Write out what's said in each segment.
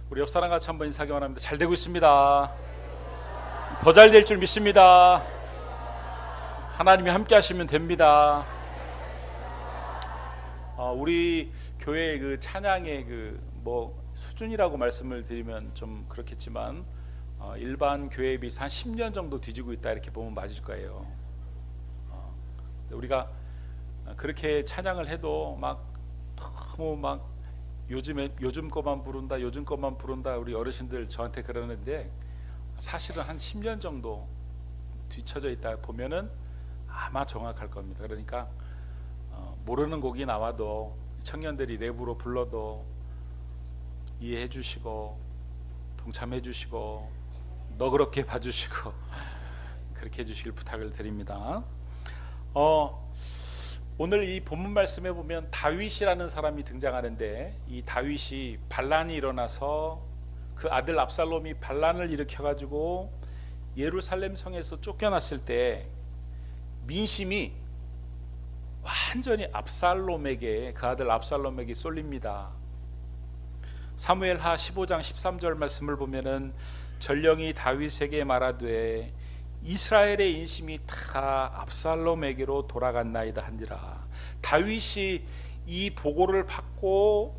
우리 옆 사람 같이 한번 인사하기 원합니다. 잘 되고 있습니다. 더 잘 될 줄 믿습니다. 하나님이 함께 하시면 됩니다. 우리 교회의 그 찬양의 그 뭐 수준이라고 말씀을 드리면 좀 그렇겠지만 일반 교회에 비해서 한 10년 정도 뒤지고 있다 이렇게 보면 맞을 거예요. 우리가 그렇게 찬양을 해도 막 너무 막 요즘 거만 부른다 우리 어르신들 저한테 그러는데 사실은 한 10년 정도 뒤쳐져 있다 보면은 아마 정확할 겁니다. 그러니까 모르는 곡이 나와도 청년들이 랩으로 불러도 이해해 주시고 동참해 주시고 너그럽게 봐주시고 그렇게 해주시길 부탁을 드립니다. 오늘 이 본문 말씀에 보면 다윗이라는 사람이 등장하는데, 이 다윗이 반란이 일어나서 그 아들 압살롬이 반란을 일으켜가지고 예루살렘 성에서 쫓겨났을 때 민심이 완전히 압살롬에게, 그 아들 압살롬에게 쏠립니다. 사무엘하 15장 13절 말씀을 보면은 전령이 다윗에게 말하되 이스라엘의 인심이 다 압살롬에게로 돌아갔나이다 한지라. 다윗이 이 보고를 받고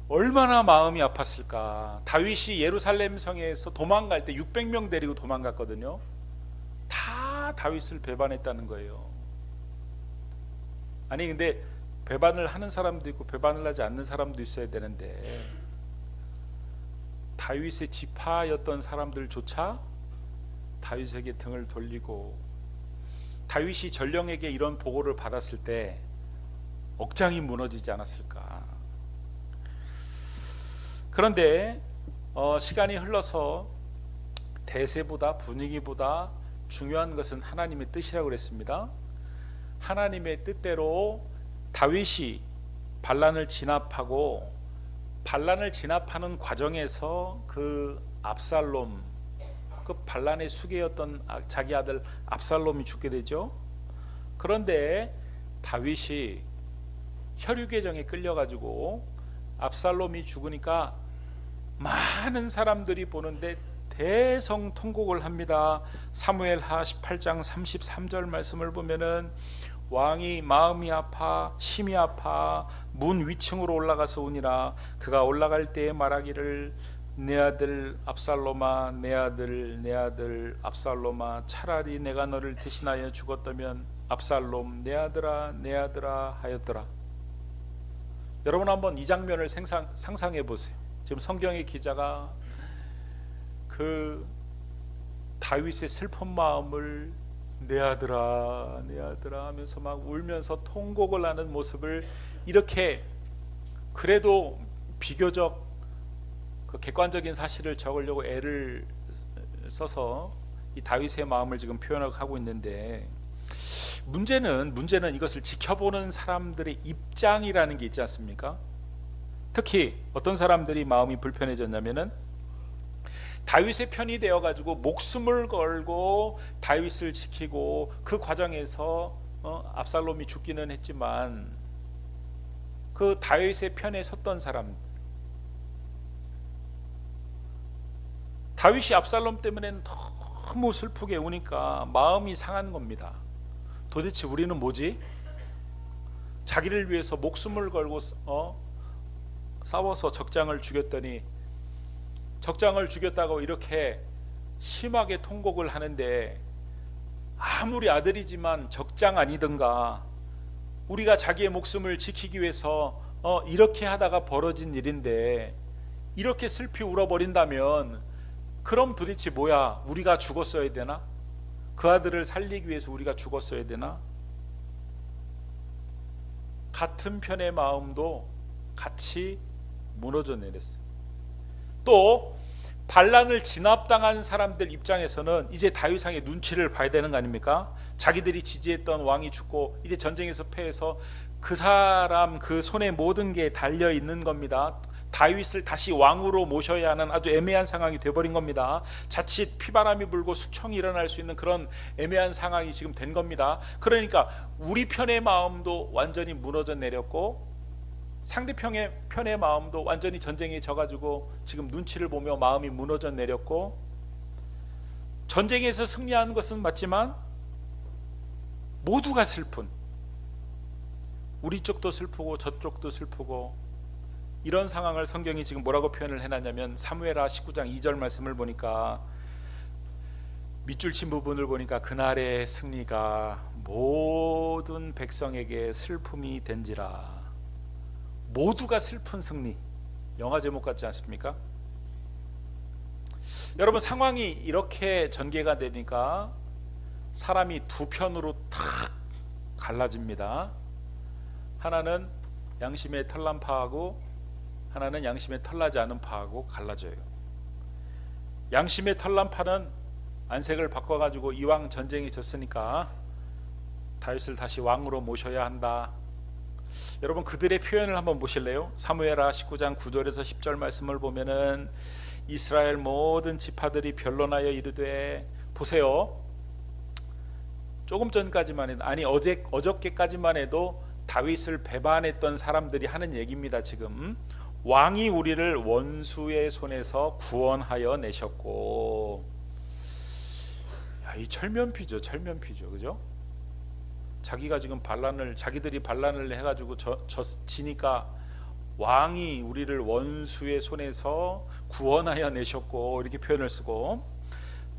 얼마나 마음이 아팠을까. 다윗이 예루살렘 성에서 도망갈 때 600명 데리고 도망갔거든요. 다 다윗을 배반했다는 거예요. 아니 근데 배반을 하는 사람도 있고 배반을 하지 않는 사람도 있어야 되는데, 다윗의 지파였던 사람들조차 다윗에게 등을 돌리고, 다윗이 전령에게 이런 보고를 받았을 때 억장이 무너지지 않았을까. 그런데 시간이 흘러서 대세보다 분위기보다 중요한 것은 하나님의 뜻이라고 그랬습니다. 하나님의 뜻대로 다윗이 반란을 진압하고, 반란을 진압하는 과정에서 그 압살롬, 그 반란의 수괴였던 자기 아들 압살롬이 죽게 되죠. 그런데 다윗이 혈유계정에 끌려가지고 압살롬이 죽으니까 많은 사람들이 보는데 대성통곡을 합니다. 사무엘하 18장 33절 말씀을 보면은 왕이 마음이 아파 심히 아파 문 위층으로 올라가서 우니라. 그가 올라갈 때에 말하기를 내 아들 압살롬아, 내 아들 압살롬아, 차라리 내가 너를 대신하여 죽었다면 압살롬 내 아들아 하였더라. 여러분 한번 이 장면을 상상해 보세요. 지금 성경의 기자가 그 다윗의 슬픈 마음을 내 아들아 하면서 막 울면서 통곡을 하는 모습을, 이렇게 그래도 비교적 그 객관적인 사실을 적으려고 애를 써서 이 다윗의 마음을 지금 표현하고 있는데, 문제는 이것을 지켜보는 사람들의 입장이라는 게 있지 않습니까? 특히 어떤 사람들이 마음이 불편해졌냐면은 다윗의 편이 되어가지고 목숨을 걸고 다윗을 지키고 그 과정에서 압살롬이 죽기는 했지만 그 다윗의 편에 섰던 사람, 다윗이 압살롬 때문에 너무 슬프게 우니까 마음이 상한 겁니다. 도대체 우리는 뭐지? 자기를 위해서 목숨을 걸고 싸워서 적장을 죽였더니, 적장을 죽였다고 이렇게 심하게 통곡을 하는데, 아무리 아들이지만 적장 아니든가, 우리가 자기의 목숨을 지키기 위해서 이렇게 하다가 벌어진 일인데 이렇게 슬피 울어버린다면 그럼 도대체 뭐야? 우리가 죽었어야 되나? 그 아들을 살리기 위해서 우리가 죽었어야 되나? 같은 편의 마음도 같이 무너져 내렸어요. 또 반란을 진압당한 사람들 입장에서는 이제 다윗왕의 눈치를 봐야 되는 거 아닙니까? 자기들이 지지했던 왕이 죽고 이제 전쟁에서 패해서 그 사람 그 손에 모든 게 달려 있는 겁니다. 다윗을 다시 왕으로 모셔야 하는 아주 애매한 상황이 되어버린 겁니다. 자칫 피바람이 불고 숙청이 일어날 수 있는 그런 애매한 상황이 지금 된 겁니다. 그러니까 우리 편의 마음도 완전히 무너져 내렸고 상대편의 마음도 완전히 전쟁에 져가지고 지금 눈치를 보며 마음이 무너져 내렸고, 전쟁에서 승리하는 것은 맞지만 모두가 슬픈, 우리 쪽도 슬프고 저쪽도 슬프고, 이런 상황을 성경이 지금 뭐라고 표현을 해놨냐면, 사무엘하 19장 2절 말씀을 보니까, 밑줄 친 부분을 보니까 그날의 승리가 모든 백성에게 슬픔이 된지라. 모두가 슬픈 승리. 영화 제목 같지 않습니까? 여러분, 상황이 이렇게 전개가 되니까 사람이 두 편으로 탁 갈라집니다. 하나는 양심의 털난 파하고, 하나는 양심의 털나지 않은 파하고 갈라져요. 양심의 털난 파는 안색을 바꿔가지고 이왕 전쟁이 졌으니까 다윗을 다시 왕으로 모셔야 한다. 여러분, 그들의 표현을 한번 보실래요? 사무엘하 19장 9절에서 10절 말씀을 보면은, 이스라엘 모든 지파들이 변론하여 이르되, 보세요, 조금 전까지만 해도, 아니 어저께까지만 해도 다윗을 배반했던 사람들이 하는 얘기입니다. 지금 왕이 우리를 원수의 손에서 구원하여 내셨고, 야, 이 철면피죠, 그죠? 자기가 지금 자기들이 반란을 해가지고 지니까 왕이 우리를 원수의 손에서 구원하여 내셨고, 이렇게 표현을 쓰고,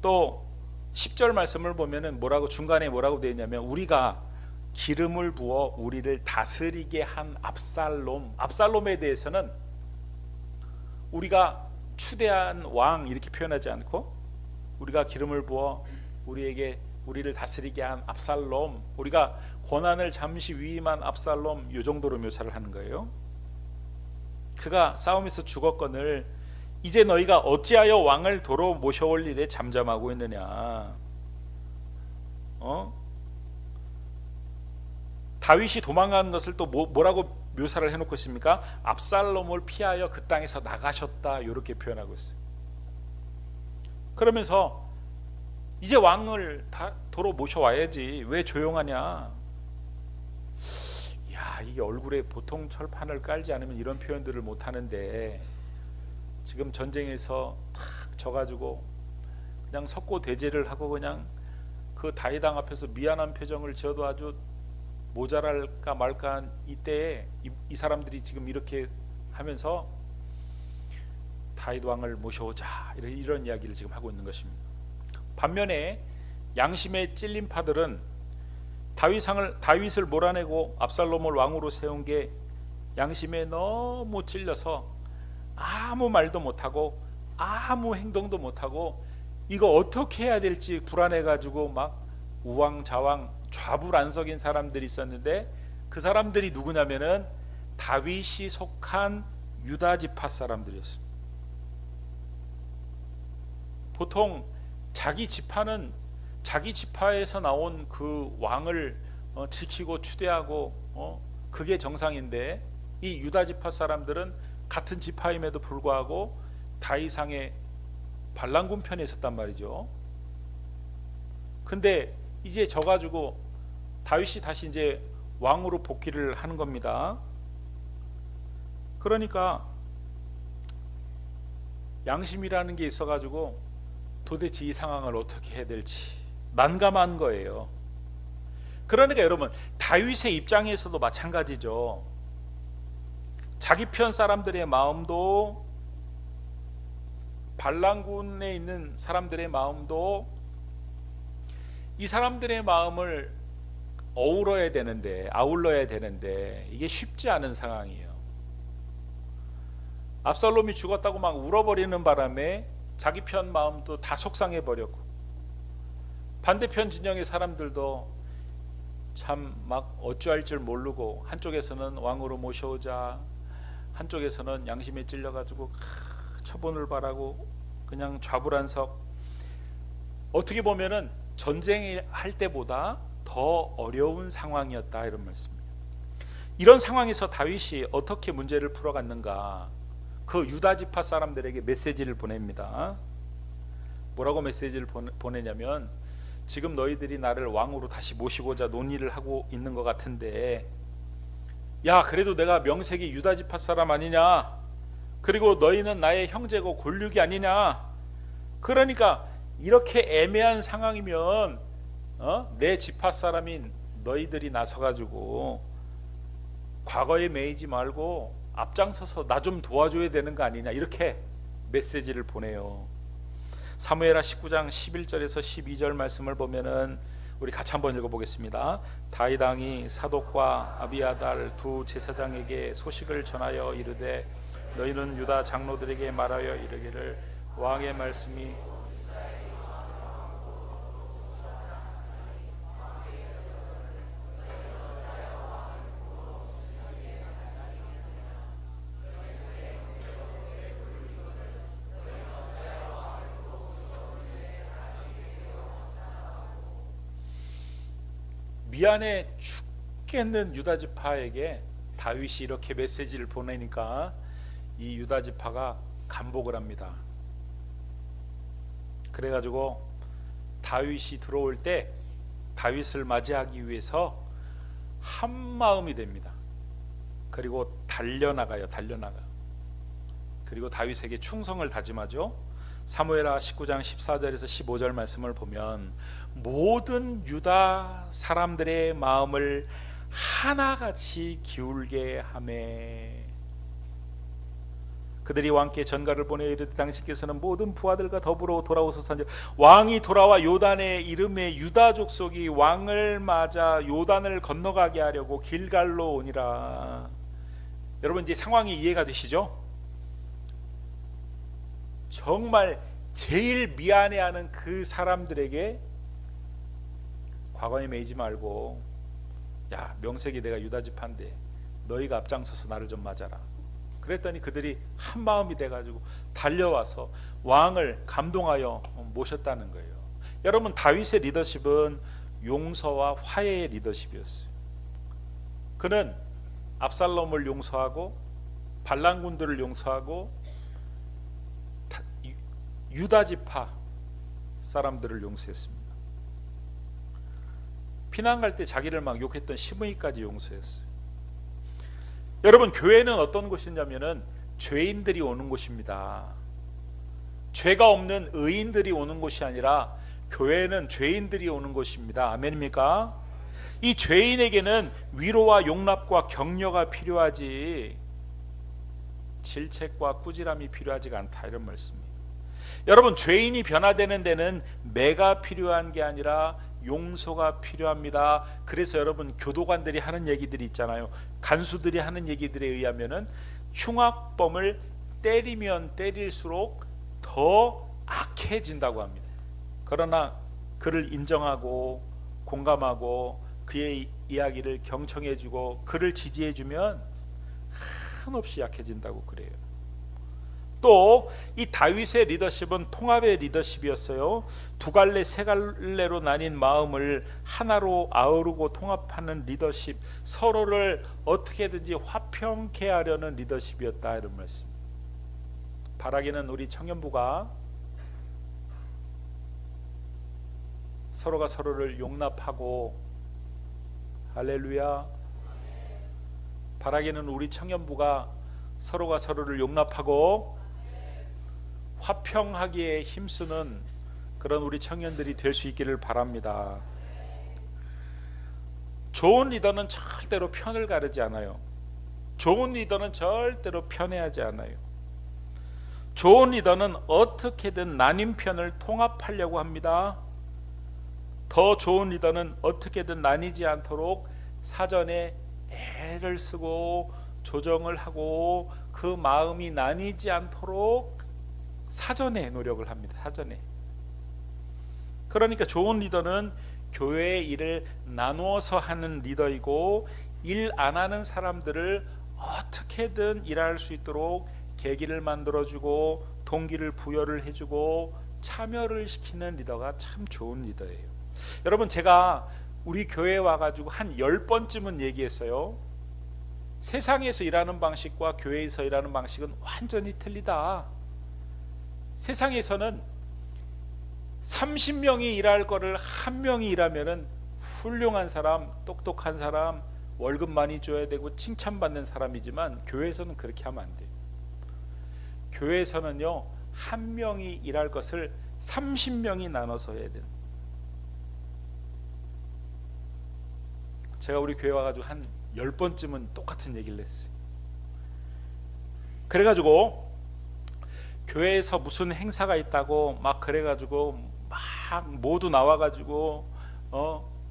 또 10절 말씀을 보면은 중간에 뭐라고 되어 있냐면, 우리가 기름을 부어 우리를 다스리게 한 압살롬에 대해서는 우리가 추대한 왕 이렇게 표현하지 않고, 우리가 기름을 부어 우리를 다스리게 한 압살롬, 우리가 권한을 잠시 위임한 압살롬, 이 정도로 묘사를 하는 거예요. 그가 싸움에서 죽었거늘 이제 너희가 어찌하여 왕을 도로 모셔올 일에 잠잠하고 있느냐. 다윗이 도망가는 것을 또 뭐라고 묘사를 해놓고 있습니까? 압살롬을 피하여 그 땅에서 나가셨다, 이렇게 표현하고 있어요. 그러면서 이제 왕을 도로 모셔와야지, 왜 조용하냐. 야, 이게 얼굴에 보통 철판을 깔지 않으면 이런 표현들을 못 하는데, 지금 전쟁에서 탁 져가지고 그냥 석고대죄를 하고 그냥 그 다윗 왕 앞에서 미안한 표정을 지어도 아주 모자랄까 말까한 이때에 이 사람들이 지금 이렇게 하면서 다윗 왕을 모셔오자, 이런 이야기를 지금 하고 있는 것입니다. 반면에 양심의 찔린 파들은 다윗을 몰아내고 압살롬을 왕으로 세운 게 양심에 너무 찔려서 아무 말도 못하고 아무 행동도 못하고, 이거 어떻게 해야 될지 불안해가지고 막 우왕좌왕 좌불안석인 사람들이 있었는데, 그 사람들이 누구냐면은 다윗이 속한 유다 지파 사람들이었습니다. 보통 자기 지파는 자기 지파에서 나온 그 왕을 지키고 추대하고 그게 정상인데, 이 유다 지파 사람들은 같은 지파임에도 불구하고 다윗왕의 반란군 편에 있었단 말이죠. 근데 이제 져가지고 다윗이 다시 이제 왕으로 복귀를 하는 겁니다. 그러니까 양심이라는 게 있어가지고 도대체 이 상황을 어떻게 해야 될지 난감한 거예요. 그러니까 여러분, 다윗의 입장에서도 마찬가지죠. 자기 편 사람들의 마음도, 반란군에 있는 사람들의 마음도, 이 사람들의 마음을 아울러야 되는데 이게 쉽지 않은 상황이에요. 압살롬이 죽었다고 막 울어버리는 바람에 자기 편 마음도 다 속상해 버렸고, 반대편 진영의 사람들도 참 막 어찌할 줄 모르고, 한쪽에서는 왕으로 모셔오자, 한쪽에서는 양심에 찔려가지고 처분을 바라고 그냥 좌불안석. 어떻게 보면은 전쟁할 때보다 더 어려운 상황이었다, 이런 말씀입니다. 이런 상황에서 다윗이 어떻게 문제를 풀어갔는가, 그 유다 지파 사람들에게 메시지를 보냅니다. 뭐라고 메시지를 보내냐면, 지금 너희들이 나를 왕으로 다시 모시고자 논의를 하고 있는 것 같은데, 야, 그래도 내가 명색이 유다 지파 사람 아니냐? 그리고 너희는 나의 형제고 골육이 아니냐? 그러니까 이렇게 애매한 상황이면 내 지파 사람인 너희들이 나서가지고 과거에 매이지 말고 앞장서서 나 좀 도와줘야 되는 거 아니냐, 이렇게 메시지를 보내요. 사무엘하 19장 11절에서 12절 말씀을 보면은 우리 같이 한번 읽어보겠습니다. 다윗 왕이 사독과 아비아달 두 제사장에게 소식을 전하여 이르되 너희는 유다 장로들에게 말하여 이르기를 왕의 말씀이 미안해 죽겠는 유다 지파에게 다윗이 이렇게 메시지를 보내니까 이 유다 지파가 간복을 합니다. 그래가지고 다윗이 들어올 때 다윗을 맞이하기 위해서 한 마음이 됩니다. 그리고 달려나가요. 그리고 다윗에게 충성을 다짐하죠. 사무엘하 19장 14절에서 15절 말씀을 보면 모든 유다 사람들의 마음을 하나같이 기울게 하매 그들이 왕께 전가를 보내 이르되 당신께서는 모든 부하들과 더불어 돌아오소서. 왕이 돌아와 요단의 이름에 유다 족속이 왕을 맞아 요단을 건너가게 하려고 길갈로 오니라. 여러분 이제 상황이 이해가 되시죠? 정말 제일 미안해하는 그 사람들에게 과거에 매이지 말고, 야, 명색이 내가 유다 지파인데 너희가 앞장서서 나를 좀 맞아라. 그랬더니 그들이 한 마음이 돼가지고 달려와서 왕을 감동하여 모셨다는 거예요. 여러분 다윗의 리더십은 용서와 화해의 리더십이었어요. 그는 압살롬을 용서하고 반란군들을 용서하고 유다 지파 사람들을 용서했습니다. 피난 갈 때 자기를 막 욕했던 시므이까지 용서했어요. 여러분 교회는 어떤 곳이냐면은 죄인들이 오는 곳입니다. 죄가 없는 의인들이 오는 곳이 아니라 교회는 죄인들이 오는 곳입니다. 아멘입니까? 이 죄인에게는 위로와 용납과 격려가 필요하지 질책과 꾸지람이 필요하지가 않다, 이런 말씀입니다. 여러분 죄인이 변화되는 데는 매가 필요한 게 아니라 용서가 필요합니다. 그래서 여러분 교도관들이 하는 얘기들이 있잖아요. 간수들이 하는 얘기들에 의하면은 흉악범을 때리면 때릴수록 더 악해진다고 합니다. 그러나 그를 인정하고 공감하고 그의 이야기를 경청해주고 그를 지지해주면 한없이 약해진다고 그래요. 또 이 다윗의 리더십은 통합의 리더십이었어요. 두 갈래 세 갈래로 나뉜 마음을 하나로 아우르고 통합하는 리더십, 서로를 어떻게든지 화평케 하려는 리더십이었다, 이런 말씀. 바라기는 우리 청년부가 서로가 서로를 용납하고, 할렐루야, 바라기는 우리 청년부가 서로가 서로를 용납하고 화평하기에 힘쓰는 그런 우리 청년들이 될 수 있기를 바랍니다. 좋은 리더는 절대로 편을 가르지 않아요. 좋은 리더는 절대로 편애하지 않아요. 좋은 리더는 어떻게든 나뉜 편을 통합하려고 합니다. 더 좋은 리더는 어떻게든 나뉘지 않도록 사전에 애를 쓰고 조정을 하고 그 마음이 나뉘지 않도록 사전에 노력을 합니다. 사전에. 그러니까 좋은 리더는 교회의 일을 나누어서 하는 리더이고, 일 안 하는 사람들을 어떻게든 일할 수 있도록 계기를 만들어주고 동기를 부여를 해주고 참여를 시키는 리더가 참 좋은 리더예요. 여러분 제가 우리 교회에 와가지고 한 10번쯤은 얘기했어요. 세상에서 일하는 방식과 교회에서 일하는 방식은 완전히 틀리다. 세상에서는 30명이 일할 거를 한 명이 일하면은 훌륭한 사람, 똑똑한 사람, 월급 많이 줘야 되고 칭찬받는 사람이지만 교회에서는 그렇게 하면 안 돼요. 교회에서는요, 한 명이 일할 것을 30명이 나눠서 해야 돼요. 제가 우리 교회 와가지고 한 10번쯤은 똑같은 얘기를 했어요. 그래가지고 교회에서 무슨 행사가 있다고 막 그래가지고 막 모두 나와가지고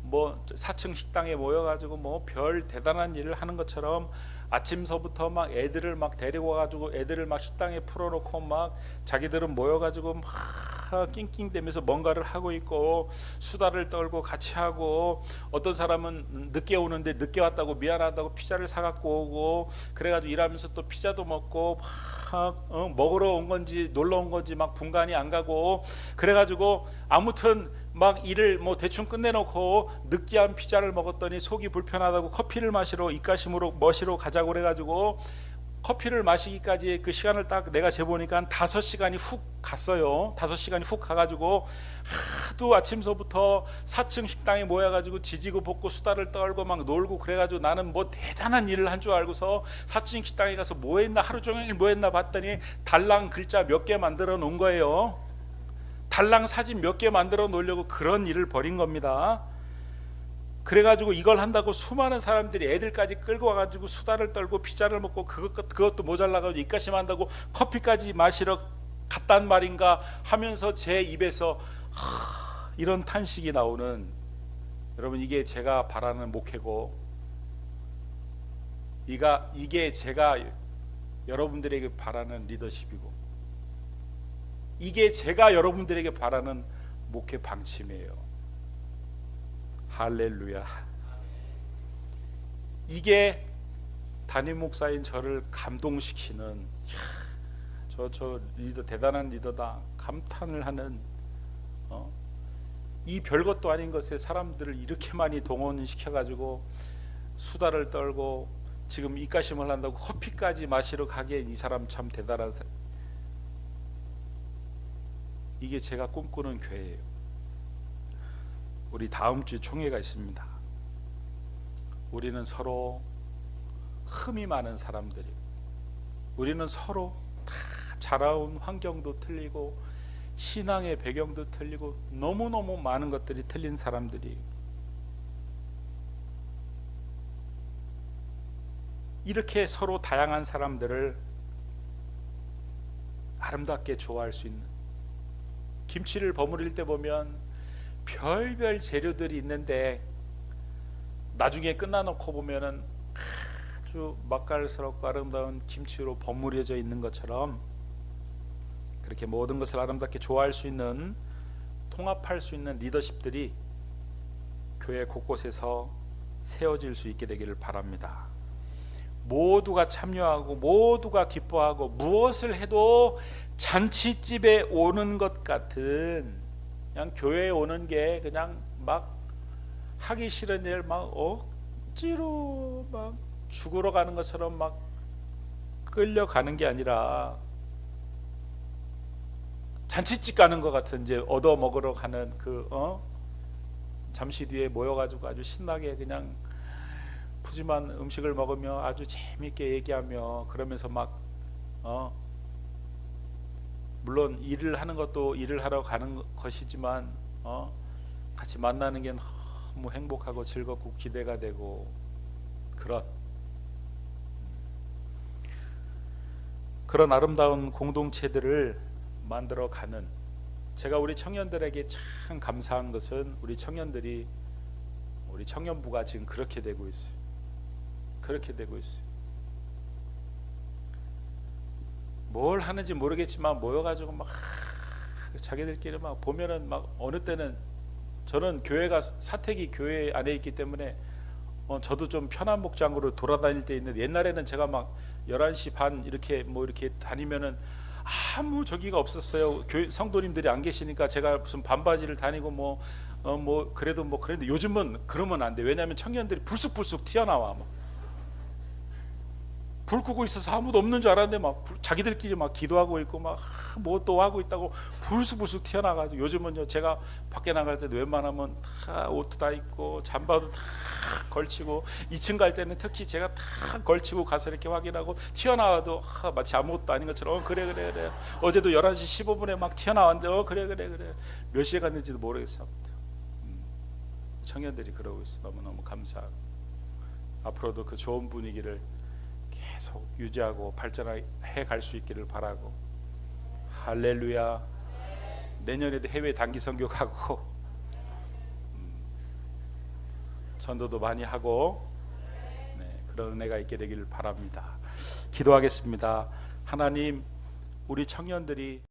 뭐 4층 식당에 모여가지고 뭐 별 대단한 일을 하는 것처럼 아침서부터 막 애들을 막 데리고 와가지고 애들을 막 식당에 풀어놓고 막 자기들은 모여가지고 막 낑낑대면서 뭔가를 하고 있고 수다를 떨고 같이 하고, 어떤 사람은 늦게 오는데 늦게 왔다고 미안하다고 피자를 사갖고 오고, 그래가지고 일하면서 또 피자도 먹고 막 먹으러 온 건지 놀러 온 건지 막 분간이 안 가고, 그래가지고 아무튼 막 일을 뭐 대충 끝내놓고 느끼한 피자를 먹었더니 속이 불편하다고 커피를 마시러 입가심으로 머시러 가자고 그래가지고 커피를 마시기까지 그 시간을 딱 내가 재보니까 한 5시간이 훅 갔어요. 5시간이 훅 가가지고 하도 아침서부터 4층 식당에 모여가지고 지지고 볶고 수다를 떨고 막 놀고, 그래가지고 나는 뭐 대단한 일을 한 줄 알고서 4층 식당에 가서 뭐 했나, 하루 종일 뭐 했나 봤더니 달랑 글자 몇 개 만들어 놓은 거예요. 달랑 사진 몇 개 만들어 놓으려고 그런 일을 벌인 겁니다. 그래가지고 이걸 한다고 수많은 사람들이 애들까지 끌고 와가지고 수다를 떨고 피자를 먹고 그것도 모자라가지고 입가심 한다고 커피까지 마시러 갔단 말인가 하면서 제 입에서 이런 탄식이 나오는, 여러분, 이게 제가 바라는 목회고, 이게 제가 여러분들에게 바라는 리더십이고, 이게 제가 여러분들에게 바라는 목회 방침이에요. 할렐루야. 이게 담임 목사인 저를 감동시키는, 저 리더 대단한 리더다 감탄을 하는, 이 별것도 아닌 것에 사람들을 이렇게 많이 동원시켜가지고 수다를 떨고 지금 입가심을 한다고 커피까지 마시러 가기에 이 사람 참 대단한 사람. 이게 제가 꿈꾸는 교회예요. 우리 다음 주 총회가 있습니다. 우리는 서로 흠이 많은 사람들이에요. 우리는 서로 다 자라온 환경도 틀리고 신앙의 배경도 틀리고 너무너무 많은 것들이 틀린 사람들이에요. 이렇게 서로 다양한 사람들을 아름답게 좋아할 수 있는, 김치를 버무릴 때 보면 별별 재료들이 있는데 나중에 끝나놓고 보면은 아주 맛깔스럽고 아름다운 김치로 버무려져 있는 것처럼, 그렇게 모든 것을 아름답게 좋아할 수 있는, 통합할 수 있는 리더십들이 교회 곳곳에서 세워질 수 있게 되기를 바랍니다. 모두가 참여하고 모두가 기뻐하고 무엇을 해도 잔치집에 오는 것 같은, 그냥 교회에 오는 게 그냥 막 하기 싫은 일 막 억지로 막 죽으러 가는 것처럼 막 끌려가는 게 아니라 잔치집 가는 것 같은, 이제 얻어 먹으러 가는 잠시 뒤에 모여가지고 아주 신나게 그냥 푸짐한 음식을 먹으며 아주 재미있게 얘기하며 그러면서 막 물론 일을 하는 것도 일을 하러 가는 것이지만 같이 만나는 게 너무 행복하고 즐겁고 기대가 되고, 그런 아름다운 공동체들을 만들어가는, 제가 우리 청년들에게 참 감사한 것은 우리 청년부가 지금 그렇게 되고 있어요. 그렇게 되고 있어요. 뭘 하는지 모르겠지만 모여가지고 막 자기들끼리 막 보면은 막 어느 때는, 저는 교회가 사택이 교회 안에 있기 때문에 저도 좀 편한 복장으로 돌아다닐 때 있는데, 옛날에는 제가 막 11시 반 이렇게 뭐 이렇게 다니면은 아무 저기가 없었어요. 교회 성도님들이 안 계시니까 제가 무슨 반바지를 다니고 뭐 그래도 뭐 그랬는데, 요즘은 그러면 안 돼. 왜냐하면 청년들이 불쑥불쑥 튀어나와. 막 불 끄고 있어서 아무도 없는 줄 알았는데 막 자기들끼리 막 기도하고 있고 막 뭐 또 하고 있다고 불쑥불쑥 튀어나가지고, 요즘은요 제가 밖에 나갈 때도 웬만하면 다 옷도 다 입고 잠바도 다 걸치고, 2층 갈 때는 특히 제가 다 걸치고 가서 이렇게 확인하고, 튀어나와도 마치 아무것도 아닌 것처럼 그래 어제도 11시 15분에 막 튀어나왔는데 그래 몇 시에 갔는지도 모르겠어. 청년들이 그러고 있어. 너무너무 감사하고, 앞으로도 그 좋은 분위기를 계속 유지하고 발전해 갈 수 있기를 바라고, 할렐루야. 내년에도 해외 단기 선교 가고 전도도 많이 하고, 그런 은혜가 있게 되기를 바랍니다. 기도하겠습니다. 하나님, 우리 청년들이